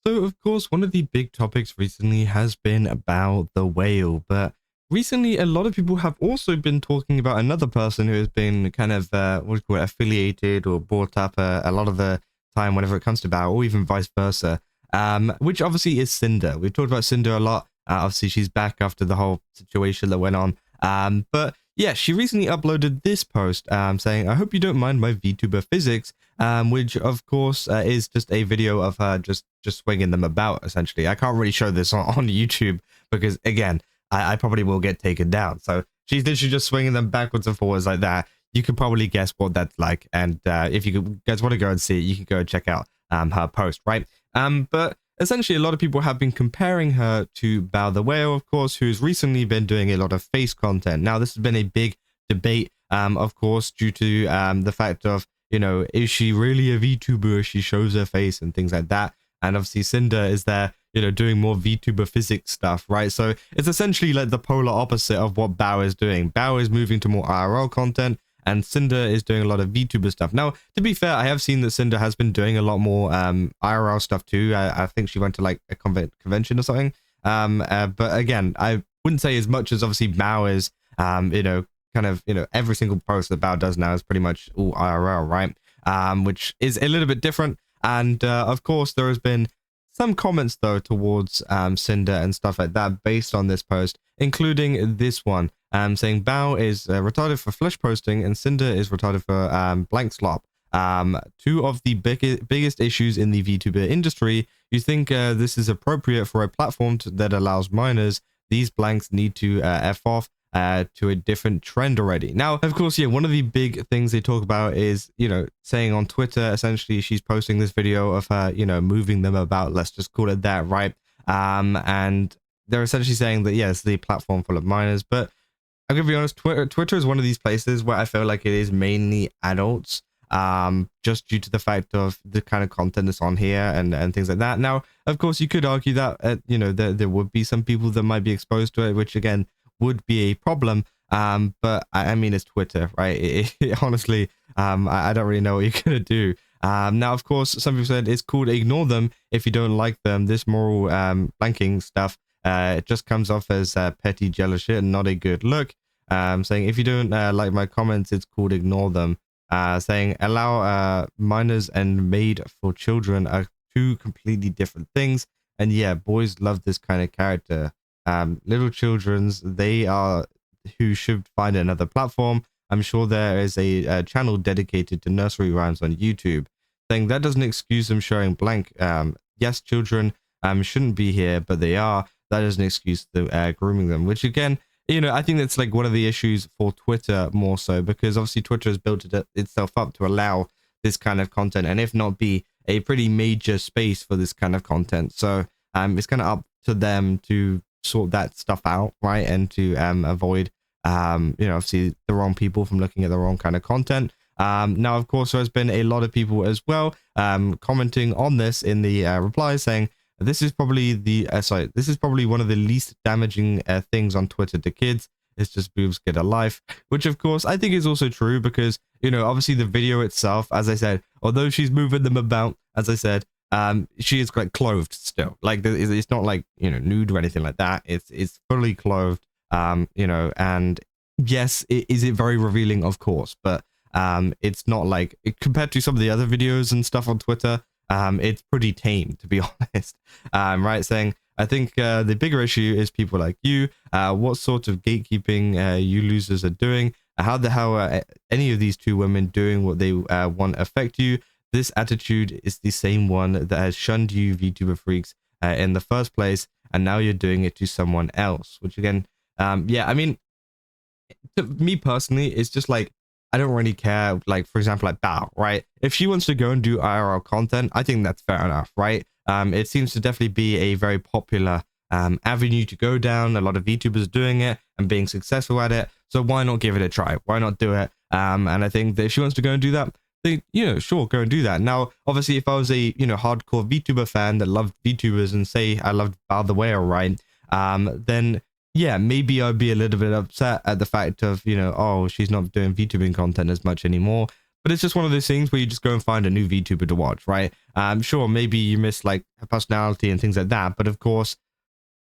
So, of course, one of the big topics recently has been about the whale, but recently a lot of people have also been talking about another person who has been kind of, what do you call it, affiliated or brought up a lot of the time whenever it comes to Bao, or even vice versa, which obviously is Cinder. We've talked about Cinder a lot. Obviously, she's back after the whole situation that went on. But yeah, she recently uploaded this post saying, "I hope you don't mind my VTuber physics," which of course is just a video of her just swinging them about. Essentially, I can't really show this on YouTube because again, I probably will get taken down. So she's literally just swinging them backwards and forwards like that. You could probably guess what that's like, and if you guys want to go and see it, you can go and check out her post, right? But essentially, a lot of people have been comparing her to Bao the Whale, of course, who's recently been doing a lot of face content. Now, this has been a big debate, of course, due to the fact of, you know, is she really a VTuber? She shows her face and things like that. And obviously, Cinder is there, you know, doing more VTuber physics stuff, right? So it's essentially like the polar opposite of what Bao is doing. Bao is moving to more IRL content, and Cinder is doing a lot of VTuber stuff. Now, to be fair, I have seen that Cinder has been doing a lot more IRL stuff too. I think she went to like a convention or something. But again, I wouldn't say as much as obviously Bao is. You know, kind of, you know, every single post that Bao does now is pretty much all IRL, right? Which is a little bit different. And of course, there has been some comments though towards Cinder and stuff like that based on this post, including this one. Saying Bao is retarded for flesh posting and Cinder is retarded for blank slop. Two of the biggest issues in the VTuber industry. You think this is appropriate for a platform that allows minors? These blanks need to F off to a different trend already. Now, of course, yeah, one of the big things they talk about is, you know, saying on Twitter, essentially, she's posting this video of her, you know, moving them about. Let's just call it that, right? And they're essentially saying that, yes, the platform full of minors, but I'm gonna be honest, Twitter is one of these places where I feel like it is mainly adults, just due to the fact of the kind of content that's on here and things like that. Now, of course, you could argue that, you know, there would be some people that might be exposed to it, which again would be a problem. But I mean, it's Twitter, right? Honestly, I don't really know what you're gonna do. Now, of course, some people said it's cool to ignore them if you don't like them. This moral blanking stuff. It just comes off as petty jealous shit and not a good look. Saying if you don't like my comments, it's cool to ignore them. Saying allow minors and made for children are two completely different things. And yeah, boys love this kind of character. Little children's, they are who should find another platform. I'm sure there is a channel dedicated to nursery rhymes on YouTube. Saying that doesn't excuse them showing blank. Yes, children shouldn't be here, but they are. That is an excuse to grooming them, which again, you know, I think that's like one of the issues for Twitter more so, because obviously Twitter has built itself up to allow this kind of content, and if not be a pretty major space for this kind of content. So it's kind of up to them to sort that stuff out, right? And to avoid, you know, obviously the wrong people from looking at the wrong kind of content. Now, of course, there's been a lot of people as well commenting on this in the replies saying, this is probably this is probably one of the least damaging things on Twitter to kids. It's just boobs get a life, which of course I think is also true because, you know, obviously the video itself, as I said, although she's moving them about, as I said, she is like clothed still. Like it's not like, you know, nude or anything like that. It's fully clothed, you know, and yes, is it very revealing? Of course, but it's not like compared to some of the other videos and stuff on Twitter. It's pretty tame, to be honest. Right, saying, I think the bigger issue is people like you. What sort of gatekeeping you losers are doing? How the hell are any of these two women doing what they want to affect you? This attitude is the same one that has shunned you VTuber freaks in the first place, and now you're doing it to someone else. Which again, yeah, I mean, to me personally, it's just like, I don't really care, like, for example, like Bao, right? If she wants to go and do IRL content, I think that's fair enough, right? It seems to definitely be a very popular avenue to go down. A lot of VTubers doing it and being successful at it. So why not give it a try? Why not do it? And I think that if she wants to go and do that, then, you know, sure, go and do that. Now, obviously, if I was a, you know, hardcore VTuber fan that loved VTubers and say I loved Bao the Whale, right? Then yeah, maybe I'd be a little bit upset at the fact of, you know, oh, she's not doing VTubing content as much anymore. but it's just one of those things where you just go and find a new VTuber to watch, right? Sure, maybe you miss like her personality and things like that, but of course,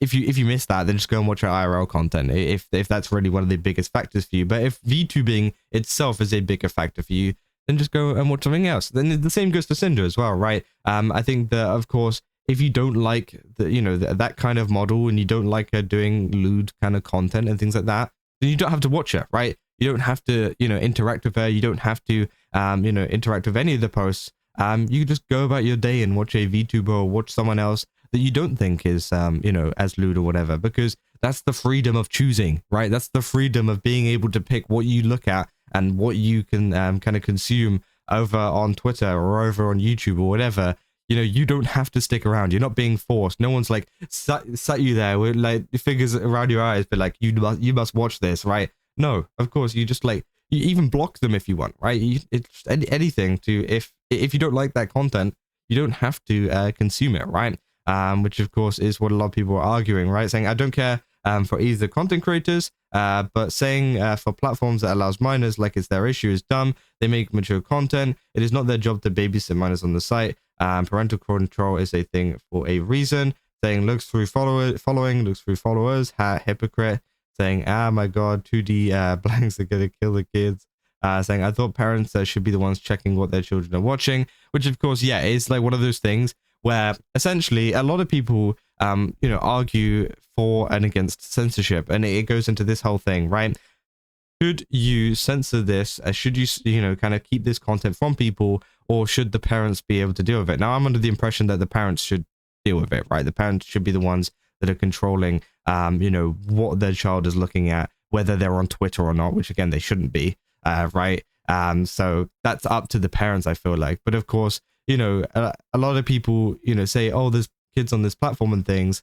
if you miss that, then just go and watch her IRL content if that's really one of the biggest factors for you. But if VTubing itself is a bigger factor for you, then just go and watch something else. Then the same goes for Sinder as well, right? I think that of course, if you don't like that kind of model and you don't like her doing lewd kind of content and things like that, then you don't have to watch her, right? You don't have to interact with her. You don't have to interact with any of the posts. You can just go about your day and watch a VTuber or watch someone else that you don't think is as lewd or whatever, because that's the freedom of choosing, right? That's the freedom of being able to pick what you look at and what you can kind of consume over on Twitter or over on YouTube or whatever. You don't have to stick around. You're not being forced. No one's like sat you there with like fingers around your eyes, but like you must watch this, right? No, of course you just like you even block them if you want, right? It's anything to if you don't like that content, you don't have to consume it, right? Which of course is what a lot of people are arguing, right? Saying I don't care for either content creators, but saying for platforms that allows minors like it's their issue is dumb. They make mature content. It is not their job to babysit minors on the site. Parental control is a thing for a reason. Saying looks through following, looks through followers, hypocrite. Saying, my God, 2D blanks are gonna kill the kids. Saying, I thought parents should be the ones checking what their children are watching, which of course, yeah, is like one of those things where essentially a lot of people, argue for and against censorship, and it goes into this whole thing, right? Should you censor this? Should you, kind of keep this content from people, or should the parents be able to deal with it? Now, I'm under the impression that the parents should deal with it, right? The parents should be the ones that are controlling, what their child is looking at, whether they're on Twitter or not, which again, they shouldn't be, right? So that's up to the parents, I feel like. But of course, a lot of people, say, oh, there's kids on this platform and things.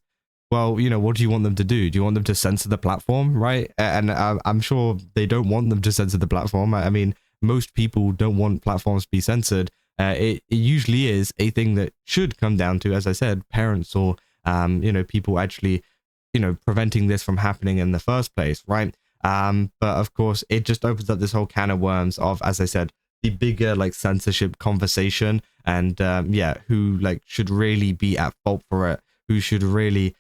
Well, what do you want them to do? Do you want them to censor the platform, right? And I'm sure they don't want them to censor the platform. I mean, most people don't want platforms to be censored. It usually is a thing that should come down to, as I said, parents or, people actually, preventing this from happening in the first place, right? But of course, it just opens up this whole can of worms of, as I said, the bigger like censorship conversation and who like should really be at fault for it, who should really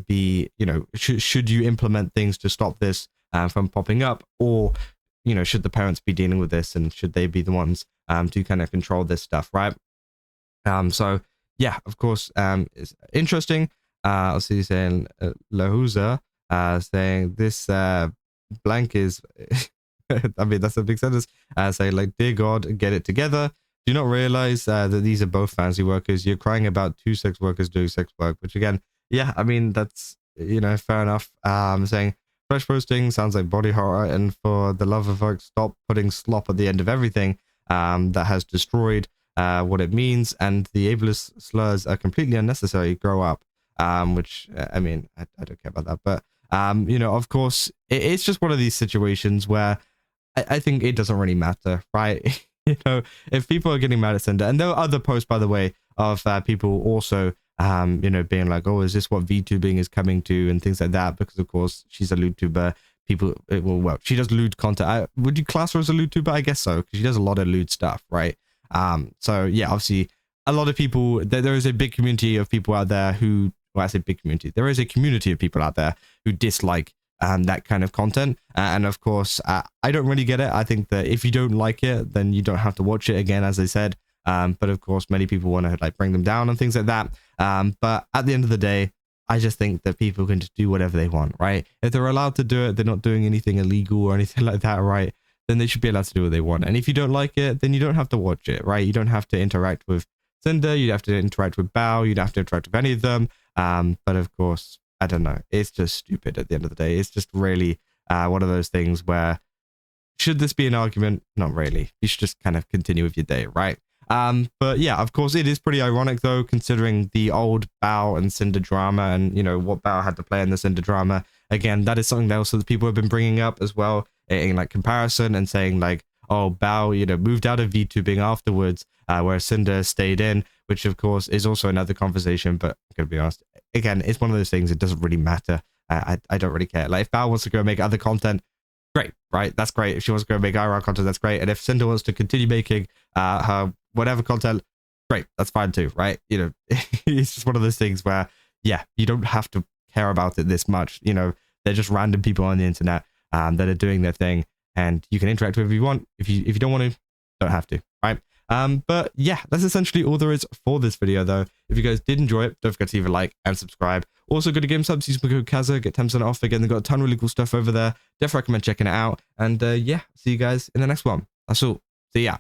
be, should you implement things to stop this from popping up, or should the parents be dealing with this and should they be the ones to kind of control this stuff, right? So yeah, of course, it's interesting. I'll see saying Lahuza saying this blank is I mean, that's a big sentence. Say like, dear God, get it together. Do you not realize that these are both fancy workers? You're crying about two sex workers doing sex work, which again, yeah, I mean, that's, fair enough. Saying fresh posting sounds like body horror, and for the love of fuck, stop putting slop at the end of everything. That has destroyed what it means, and the ableist slurs are completely unnecessary. Grow up. Which I mean, I don't care about that, but of course, it's just one of these situations where I think it doesn't really matter, right? If people are getting mad at Sinder, and there are other posts, by the way, of people also, being like, oh, is this what VTubing is coming to, and things like that, because of course she's a lewd tuber. People, well, she does lewd content. Would you class her as a lewd tuber? I guess so, because she does a lot of lewd stuff, right? So yeah, obviously, a lot of people. There is a big community of people out there who, well, I say big community. There is a community of people out there who dislike that kind of content, and of course, I don't really get it. I think that if you don't like it, then you don't have to watch it again, as I said. But of course, many people want to like bring them down and things like that. But at the end of the day, I just think that people can just do whatever they want, right? If they're allowed to do it, they're not doing anything illegal or anything like that, right? Then they should be allowed to do what they want. And if you don't like it, then you don't have to watch it, right? You don't have to interact with Sinder, you'd have to interact with Bao, you'd have to interact with any of them. But of course, I don't know. It's just stupid at the end of the day. It's just really one of those things where, should this be an argument? Not really. You should just kind of continue with your day, right? But yeah, of course, it is pretty ironic though, considering the old Bao and Sinder drama and, what Bao had to play in the Sinder drama. Again, that is something else that people have been bringing up as well in like comparison and saying like, oh, Bao, moved out of VTubing afterwards, where Sinder stayed in, which of course is also another conversation, but I'm going to be honest, again, it's one of those things, it doesn't really matter. I don't really care. Like, if Bao wants to go make other content, great, right? That's great. If she wants to go make IRL content, that's great. And if Cinder wants to continue making her whatever content, great, that's fine too, right? You know, it's just one of those things where, yeah, you don't have to care about it this much. You know, they're just random people on the internet that are doing their thing, and you can interact with if you want. If you don't want to, don't have to, right? But yeah, that's essentially all there is for this video, though. If you guys did enjoy it, don't forget to leave a like and subscribe. Also, go to GameSubs, use my code Kaza, get 10% off. Again, they've got a ton of really cool stuff over there. Definitely recommend checking it out. And yeah, see you guys in the next one. That's all. See ya.